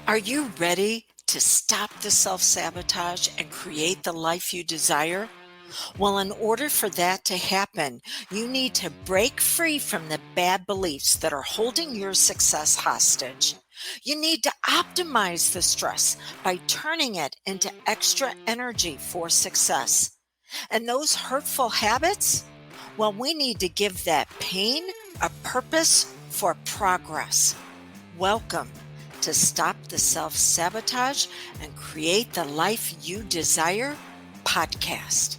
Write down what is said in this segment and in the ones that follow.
Are you ready to stop the self-sabotage and create the life you desire? Well, in order for that to happen, you need to break free from the bad beliefs that are holding your success hostage. You need to optimize the stress by turning it into extra energy for success. And those hurtful habits? Well, we need to give that pain a purpose for progress. Welcome to Stop the Self-Sabotage and Create the Life You Desire podcast.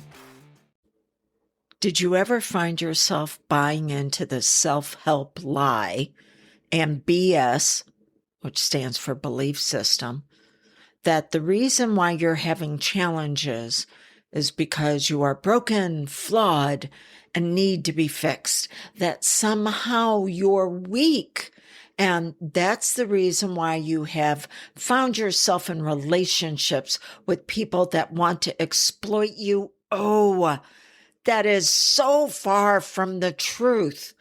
Did you ever find yourself buying into the self-help lie and BS, which stands for belief system, that the reason why you're having challenges is because you are broken, flawed, and need to be fixed, that somehow you're weak? And that's the reason why you have found yourself in relationships with people that want to exploit you. Oh, that is so far from the truth.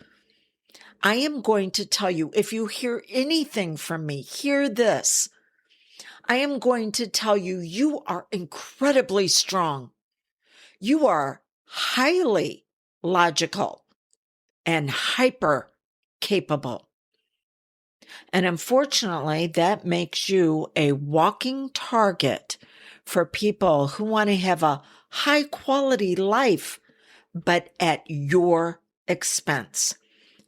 I am going to tell you, if you hear anything from me, hear this. I am going to tell you, you are incredibly strong. You are highly logical and hyper capable. And unfortunately, that makes you a walking target for people who want to have a high quality life, but at your expense.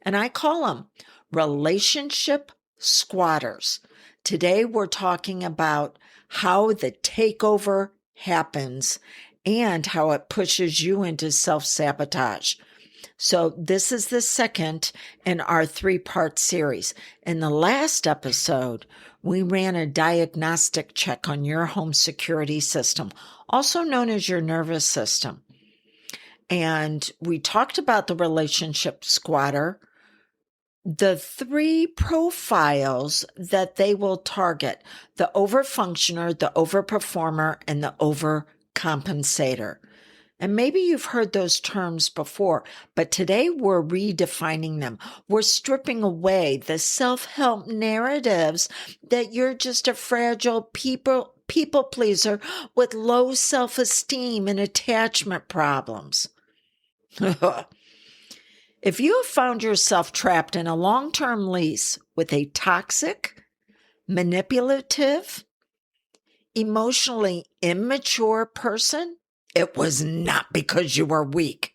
And I call them relationship squatters. Today, we're talking about how the takeover happens and how it pushes you into self-sabotage. So this is the second in our 3-part series. In the last episode, we ran a diagnostic check on your home security system, also known as your nervous system. And we talked about the relationship squatter, the 3 profiles that they will target: the overfunctioner, the overperformer, and the overcompensator. And maybe you've heard those terms before, but today we're redefining them. We're stripping away the self-help narratives that you're just a fragile people pleaser with low self-esteem and attachment problems. If you have found yourself trapped in a long-term lease with a toxic, manipulative, emotionally immature person, it was not because you were weak.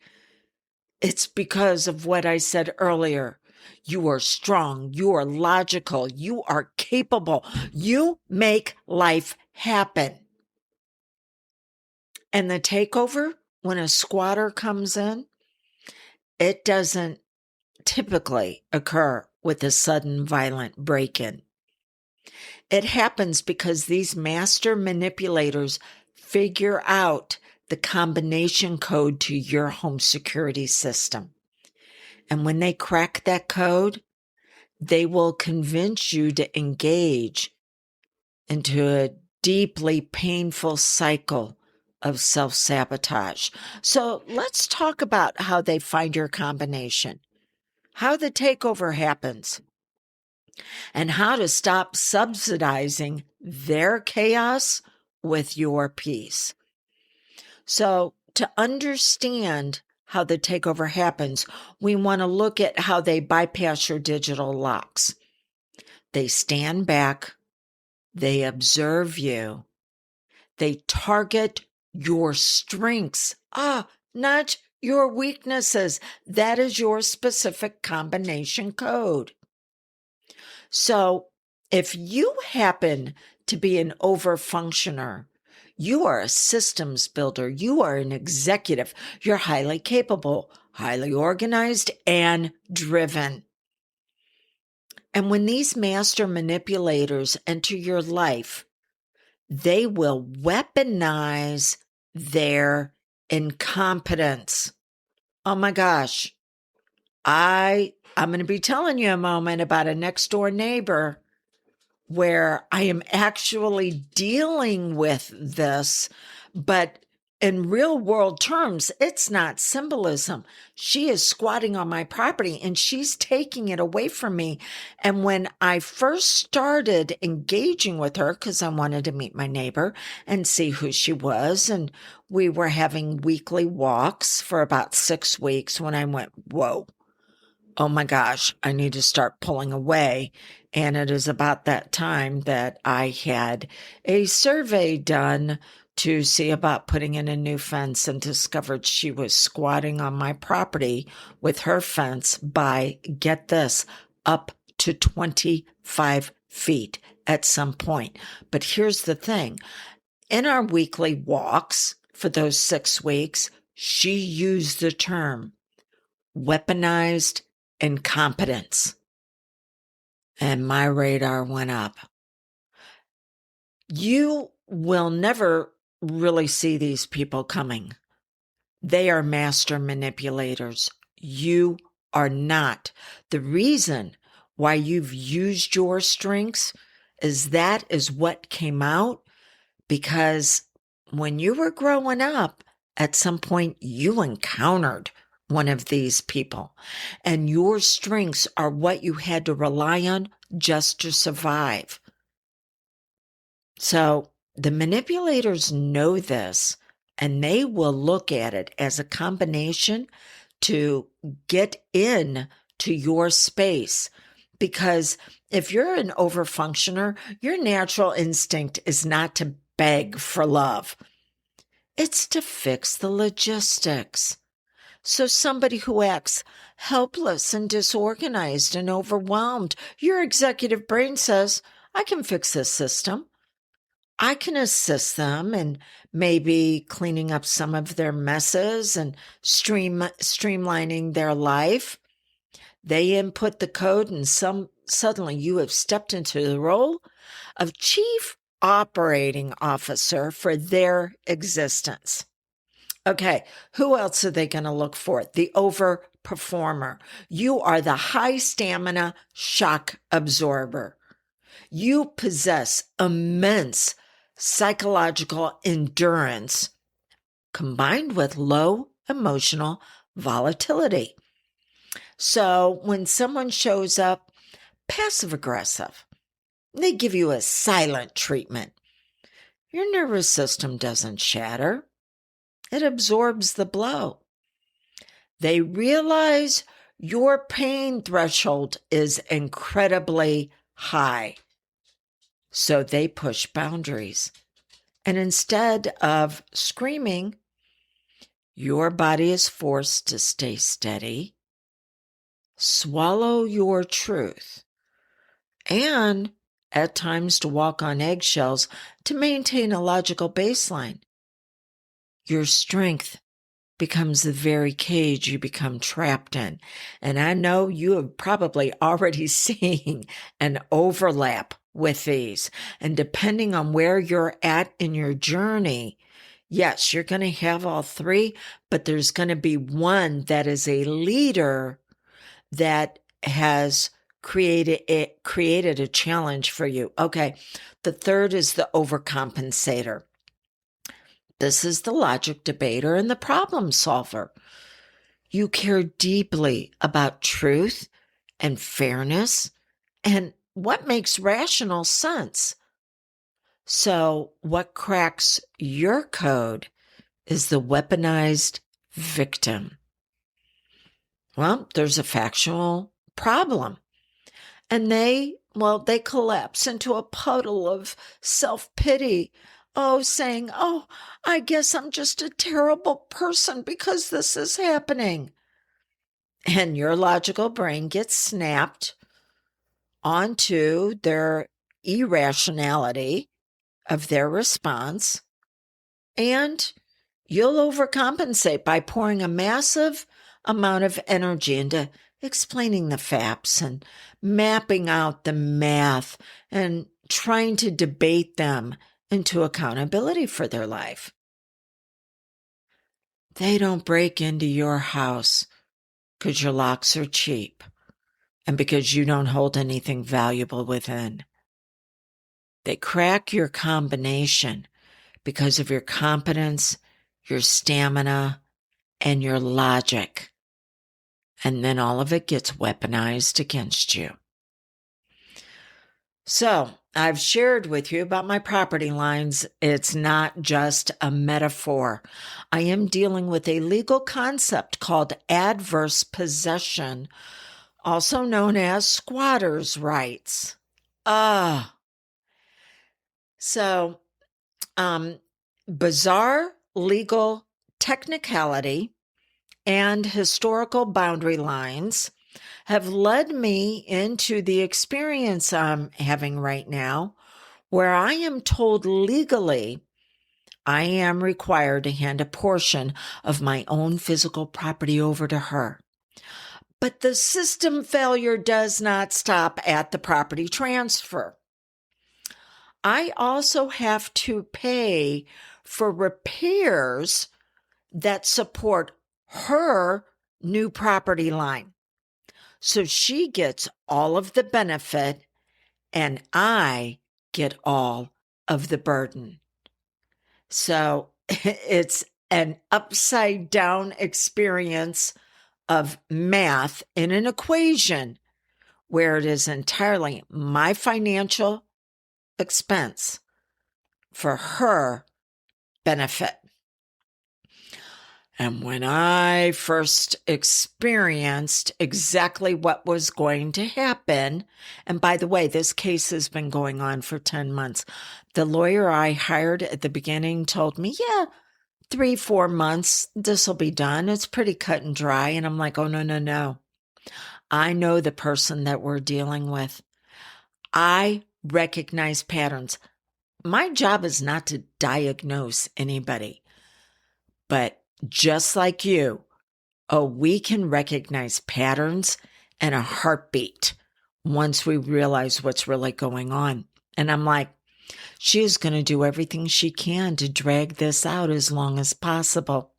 It's because of what I said earlier. You are strong. You are logical. You are capable. You make life happen. And the takeover, when a squatter comes in, it doesn't typically occur with a sudden violent break-in. It happens because these master manipulators figure out the combination code to your home security system. And when they crack that code, they will convince you to engage into a deeply painful cycle of self-sabotage. So let's talk about how they find your combination, how the takeover happens, and how to stop subsidizing their chaos with your peace. So to understand how the takeover happens, we want to look at how they bypass your digital locks. They stand back, they observe you, they target your strengths, not your weaknesses. That is your specific combination code. So if you happen to be an overfunctioner, you are a systems builder, you are an executive, you're highly capable, highly organized, and driven. And when these master manipulators enter your life, they will weaponize their incompetence. Oh my gosh. I'm going to be telling you a moment about a next door neighbor where I am actually dealing with this, but in real world terms, it's not symbolism. She is squatting on my property and she's taking it away from me. And when I first started engaging with her, because I wanted to meet my neighbor and see who she was, and we were having weekly walks for about 6 weeks, when I went, whoa, oh my gosh, I need to start pulling away. And it is about that time that I had a survey done to see about putting in a new fence, and discovered she was squatting on my property with her fence by, get this, up to 25 feet at some point. But here's the thing. In our weekly walks for those 6 weeks, she used the term weaponized incompetence. And my radar went up. You will never really see these people coming. They are master manipulators. You are not. The reason why you've used your strengths is that is what came out, because when you were growing up, at some point you encountered one of these people, and your strengths are what you had to rely on just to survive. So the manipulators know this, and they will look at it as a combination to get in to your space. Because if you're an overfunctioner, your natural instinct is not to beg for love. It's to fix the logistics. So somebody who acts helpless and disorganized and overwhelmed, your executive brain says, I can fix this system. I can assist them in maybe cleaning up some of their messes and streamlining their life. They input the code, and suddenly you have stepped into the role of chief operating officer for their existence. Okay, who else are they going to look for? The overperformer. You are the high stamina shock absorber. You possess immense psychological endurance combined with low emotional volatility. So when someone shows up passive aggressive, they give you a silent treatment. Your nervous system doesn't shatter. It absorbs the blow. They realize your pain threshold is incredibly high. So they push boundaries. And instead of screaming, your body is forced to stay steady, swallow your truth, and at times to walk on eggshells to maintain a logical baseline. Your strength becomes the very cage you become trapped in. And I know you have probably already seen an overlap with these. And depending on where you're at in your journey, yes, you're going to have all three, but there's going to be one that is a leader that has created a challenge for you. Okay, the third is the overcompensator. This is the logic debater and the problem solver. You care deeply about truth and fairness and what makes rational sense. So what cracks your code is the weaponized victim. Well, there's a factual problem. And they collapse into a puddle of self-pity. Oh, saying, oh, I guess I'm just a terrible person because this is happening. And your logical brain gets snapped onto their irrationality of their response, and you'll overcompensate by pouring a massive amount of energy into explaining the facts and mapping out the math and trying to debate them into accountability for their life. They don't break into your house because your locks are cheap and because you don't hold anything valuable within. They crack your combination because of your competence your stamina, and your logic. And then all of it gets weaponized against you. So I've shared with you about my property lines. It's not just a metaphor. I am dealing with a legal concept called adverse possession, also known as squatters' rights. So, bizarre legal technicality and historical boundary lines have led me into the experience I'm having right now, where I am told legally I am required to hand a portion of my own physical property over to her. But the system failure does not stop at the property transfer. I also have to pay for repairs that support her new property line. So she gets all of the benefit and I get all of the burden. So it's an upside down experience of math in an equation where it is entirely my financial expense for her benefit. And when I first experienced exactly what was going to happen, and by the way, this case has been going on for 10 months. The lawyer I hired at the beginning told me, 3-4 months, this will be done. It's pretty cut and dry. And I'm like, oh, no. I know the person that we're dealing with. I recognize patterns. My job is not to diagnose anybody, but just like you, we can recognize patterns and a heartbeat once we realize what's really going on. And I'm like, she is going to do everything she can to drag this out as long as possible.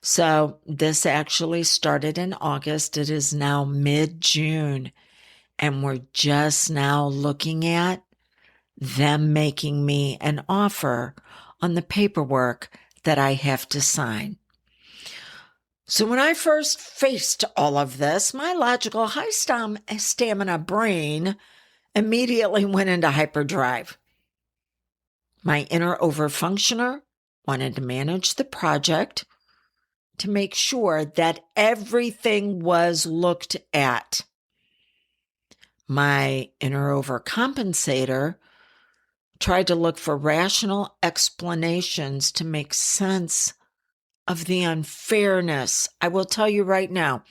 So this actually started in August. It is now mid-June, and we're just now looking at them making me an offer on the paperwork that I have to sign. So when I first faced all of this, my logical high stamina brain immediately went into hyperdrive. My inner overfunctioner wanted to manage the project to make sure that everything was looked at. My inner overcompensator tried to look for rational explanations to make sense of the unfairness. I will tell you right now,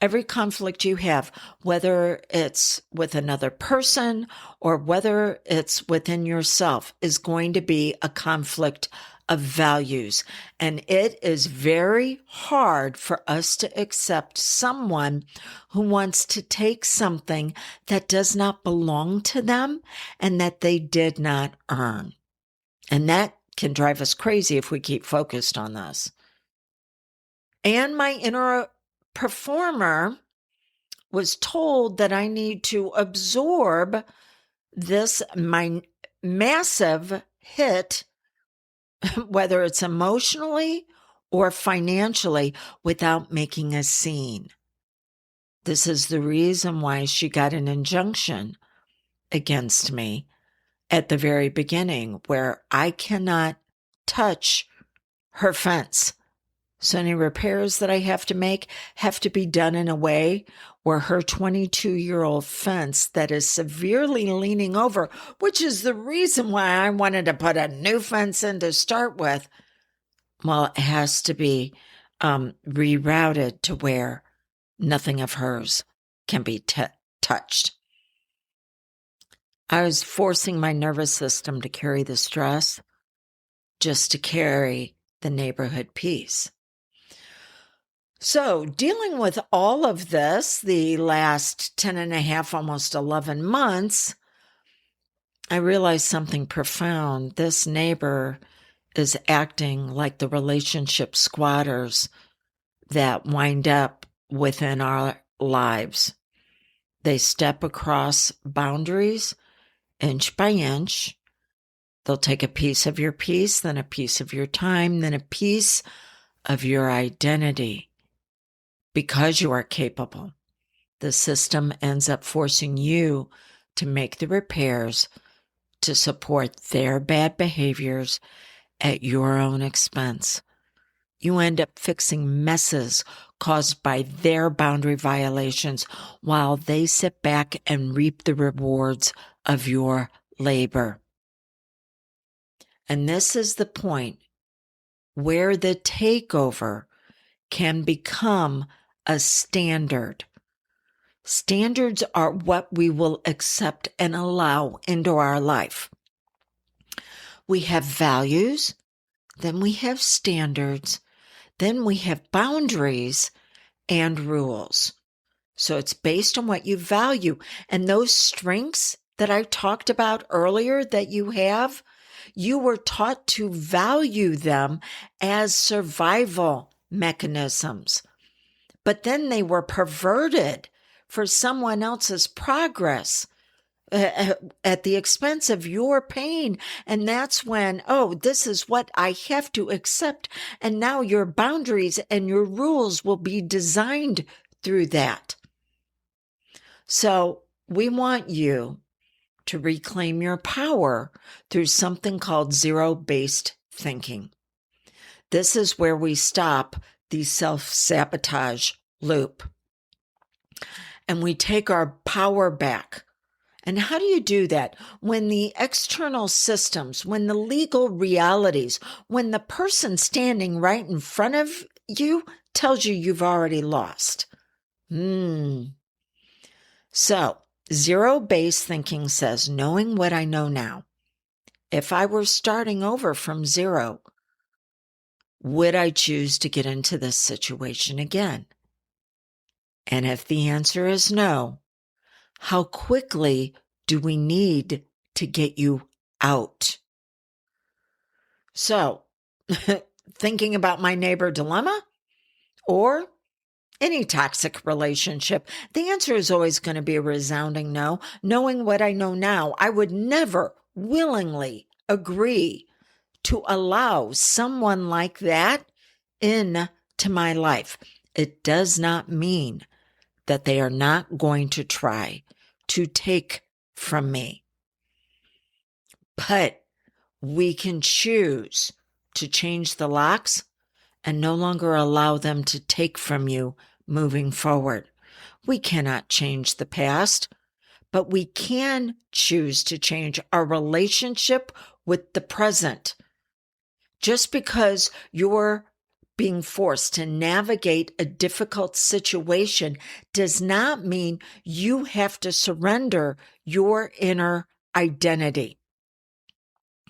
every conflict you have, whether it's with another person or whether it's within yourself, is going to be a conflict of values. And it is very hard for us to accept someone who wants to take something that does not belong to them and that they did not earn. And that can drive us crazy if we keep focused on this. And my inner performer was told that I need to absorb this my massive hit, whether it's emotionally or financially, without making a scene. This is the reason why she got an injunction against me at the very beginning, where I cannot touch her fence. So any repairs that I have to make have to be done in a way where her 22-year-old fence that is severely leaning over, which is the reason why I wanted to put a new fence in to start with, well, it has to be rerouted to where nothing of hers can be touched. I was forcing my nervous system to carry the stress just to carry the neighborhood peace. So dealing with all of this, the last 10 and a half, almost 11 months, I realized something profound. This neighbor is acting like the relationship squatters that wind up within our lives. They step across boundaries inch by inch. They'll take a piece of your peace, then a piece of your time, then a piece of your identity. Because you are capable, the system ends up forcing you to make the repairs to support their bad behaviors at your own expense. You end up fixing messes caused by their boundary violations while they sit back and reap the rewards of your labor. And this is the point where the takeover can become a standard. Standards are what we will accept and allow into our life. We have values, then we have standards, then we have boundaries and rules. So it's based on what you value. And those strengths that I talked about earlier that you have, you were taught to value them as survival mechanisms. But then they were perverted for someone else's progress at the expense of your pain. And that's when, oh, this is what I have to accept. And now your boundaries and your rules will be designed through that. So we want you to reclaim your power through something called zero-based thinking. This is where we stop the self-sabotage loop. And we take our power back. And how do you do that? When the external systems, when the legal realities, when the person standing right in front of you tells you you've already lost. So, zero-based thinking says, knowing what I know now, if I were starting over from zero, would I choose to get into this situation again? And if the answer is no, how quickly do we need to get you out? So, thinking about my neighbor dilemma or any toxic relationship, the answer is always going to be a resounding no. Knowing what I know now, I would never willingly agree to allow someone like that into my life. It does not mean that they are not going to try to take from me. But we can choose to change the locks and no longer allow them to take from you moving forward. We cannot change the past, but we can choose to change our relationship with the present. Just because you're being forced to navigate a difficult situation does not mean you have to surrender your inner identity.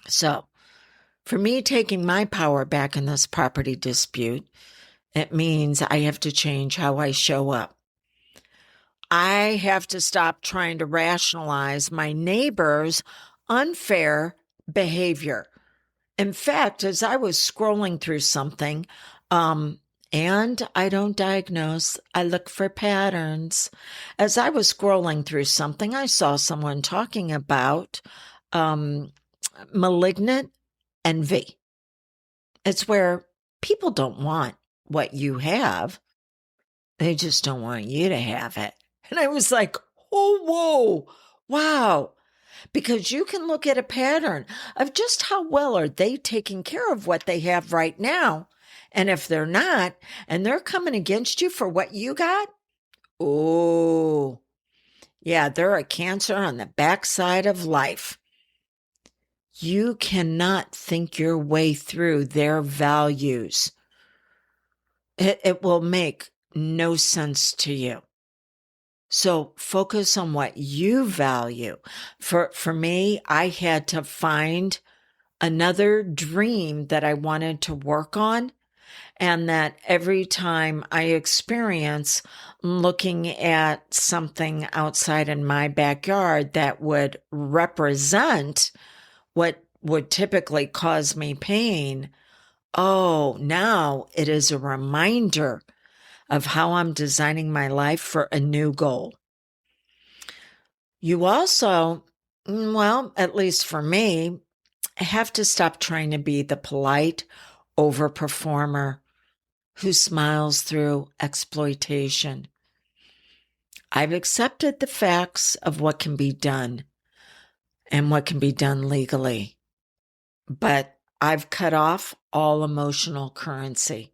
So, for me taking my power back in this property dispute, it means I have to change how I show up. I have to stop trying to rationalize my neighbor's unfair behavior. In fact, as I was scrolling through something, and I don't diagnose, I look for patterns. As I was scrolling through something, I saw someone talking about malignant envy. It's where people don't want what you have. They just don't want you to have it. And I was like, oh, whoa, wow. Because you can look at a pattern of just how well are they taking care of what they have right now. And if they're not, and they're coming against you for what you got, oh, yeah, they're a cancer on the backside of life. You cannot think your way through their values. It will make no sense to you. So focus on what you value. For me, I had to find another dream that I wanted to work on. And that every time I experience looking at something outside in my backyard that would represent what would typically cause me pain, oh, now it is a reminder of how I'm designing my life for a new goal. You also, well, at least for me, have to stop trying to be the polite overperformer who smiles through exploitation. I've accepted the facts of what can be done and what can be done legally, but I've cut off all emotional currency.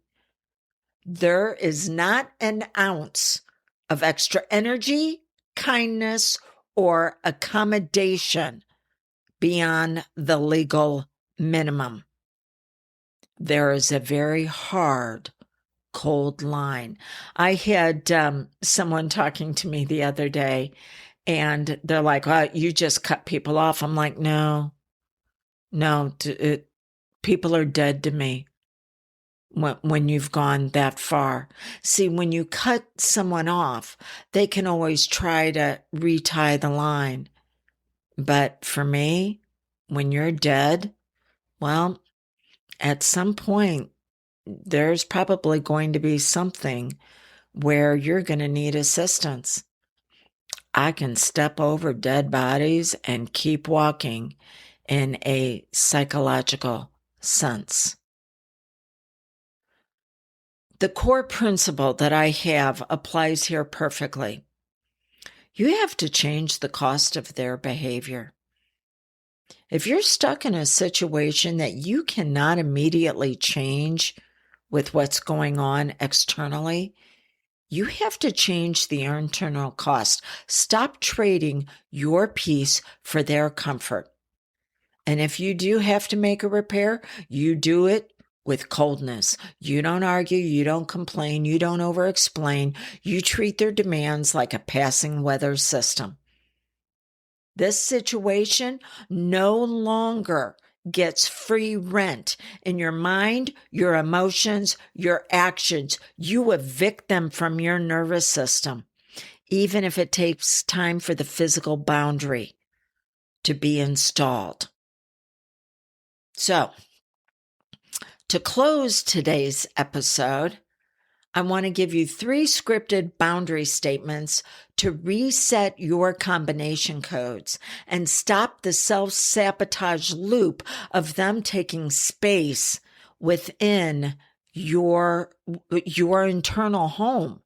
There is not an ounce of extra energy, kindness, or accommodation beyond the legal minimum. There is a very hard, cold line. I had someone talking to me the other day, and they're like, "Well, you just cut people off." I'm like, no, people are dead to me when you've gone that far. See, when you cut someone off, they can always try to retie the line. But for me, when you're dead, well, at some point, there's probably going to be something where you're going to need assistance. I can step over dead bodies and keep walking in a psychological sense. The core principle that I have applies here perfectly. You have to change the cost of their behavior. If you're stuck in a situation that you cannot immediately change with what's going on externally, you have to change the internal cost. Stop trading your peace for their comfort. And if you do have to make a repair, you do it with coldness. You don't argue, you don't complain, you don't over-explain. You treat their demands like a passing weather system. This situation no longer gets free rent in your mind, your emotions, your actions. You evict them from your nervous system, even if it takes time for the physical boundary to be installed. So, to close today's episode, I want to give you 3 scripted boundary statements to reset your combination codes and stop the self-sabotage loop of them taking space within your internal home,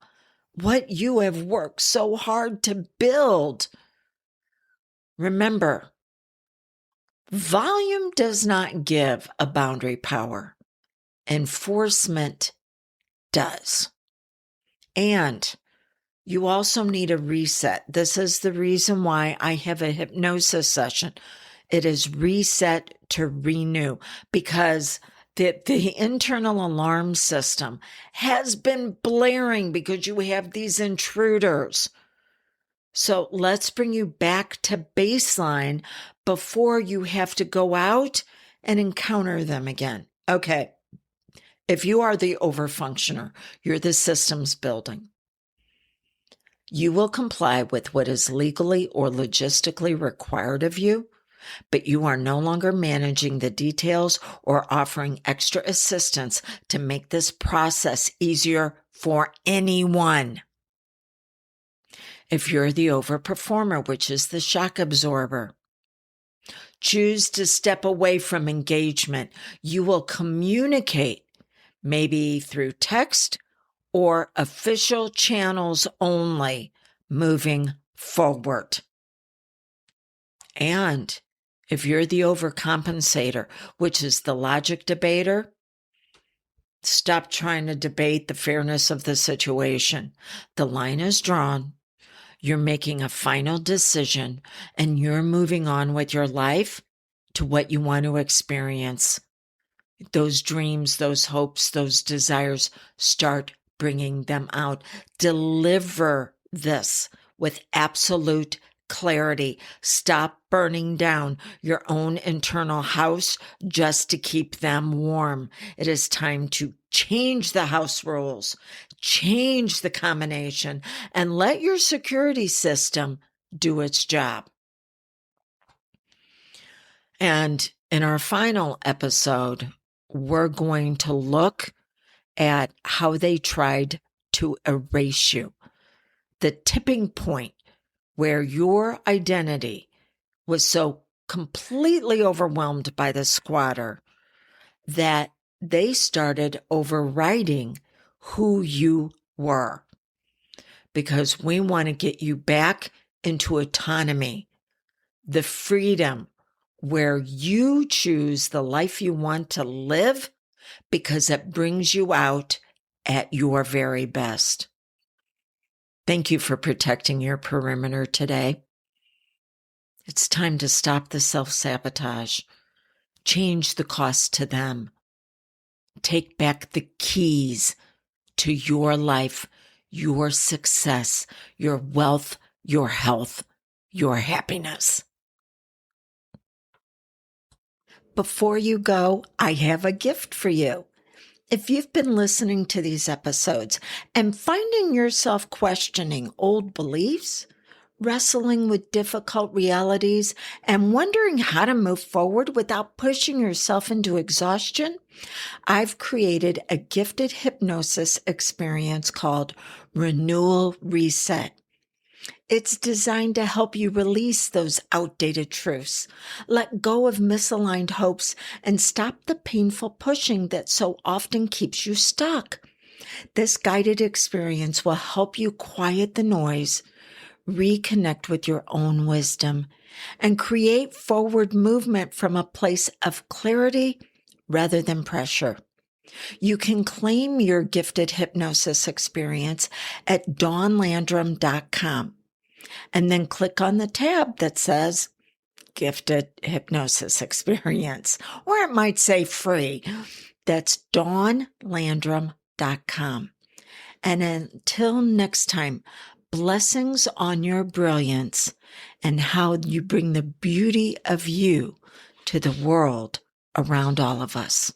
what you have worked so hard to build. Remember, volume does not give a boundary power. Enforcement does. And you also need a reset. This is the reason why I have a hypnosis session. It is reset to renew, because the internal alarm system has been blaring because you have these intruders. So let's bring you back to baseline before you have to go out and encounter them again. Okay. If you are the overfunctioner, you're the systems building. You will comply with what is legally or logistically required of you, but you are no longer managing the details or offering extra assistance to make this process easier for anyone. If you're the overperformer, which is the shock absorber, choose to step away from engagement. You will communicate, maybe through text or official channels only, moving forward. And if you're the overcompensator, which is the logic debater, stop trying to debate the fairness of the situation. The line is drawn. You're making a final decision, and you're moving on with your life to what you want to experience. Those dreams, those hopes, those desires, start bringing them out. Deliver this with absolute clarity. Stop burning down your own internal house just to keep them warm. It is time to change the house rules, change the combination, and let your security system do its job. And in our final episode, we're going to look at how they tried to erase you. The tipping point where your identity was so completely overwhelmed by the squatter that they started overriding who you were. Because we want to get you back into autonomy, the freedom where you choose the life you want to live because it brings you out at your very best. Thank you for protecting your perimeter today. It's time to stop the self-sabotage. Change the cost to them. Take back the keys to your life, your success, your wealth, your health, your happiness. Before you go, I have a gift for you. If you've been listening to these episodes and finding yourself questioning old beliefs, wrestling with difficult realities, and wondering how to move forward without pushing yourself into exhaustion, I've created a gifted hypnosis experience called Renewal Reset. It's designed to help you release those outdated truths, let go of misaligned hopes, and stop the painful pushing that so often keeps you stuck. This guided experience will help you quiet the noise, reconnect with your own wisdom, and create forward movement from a place of clarity rather than pressure. You can claim your gifted hypnosis experience at dawnlandrum.com and then click on the tab that says gifted hypnosis experience, or it might say free. That's dawnlandrum.com. And until next time, blessings on your brilliance and how you bring the beauty of you to the world around all of us.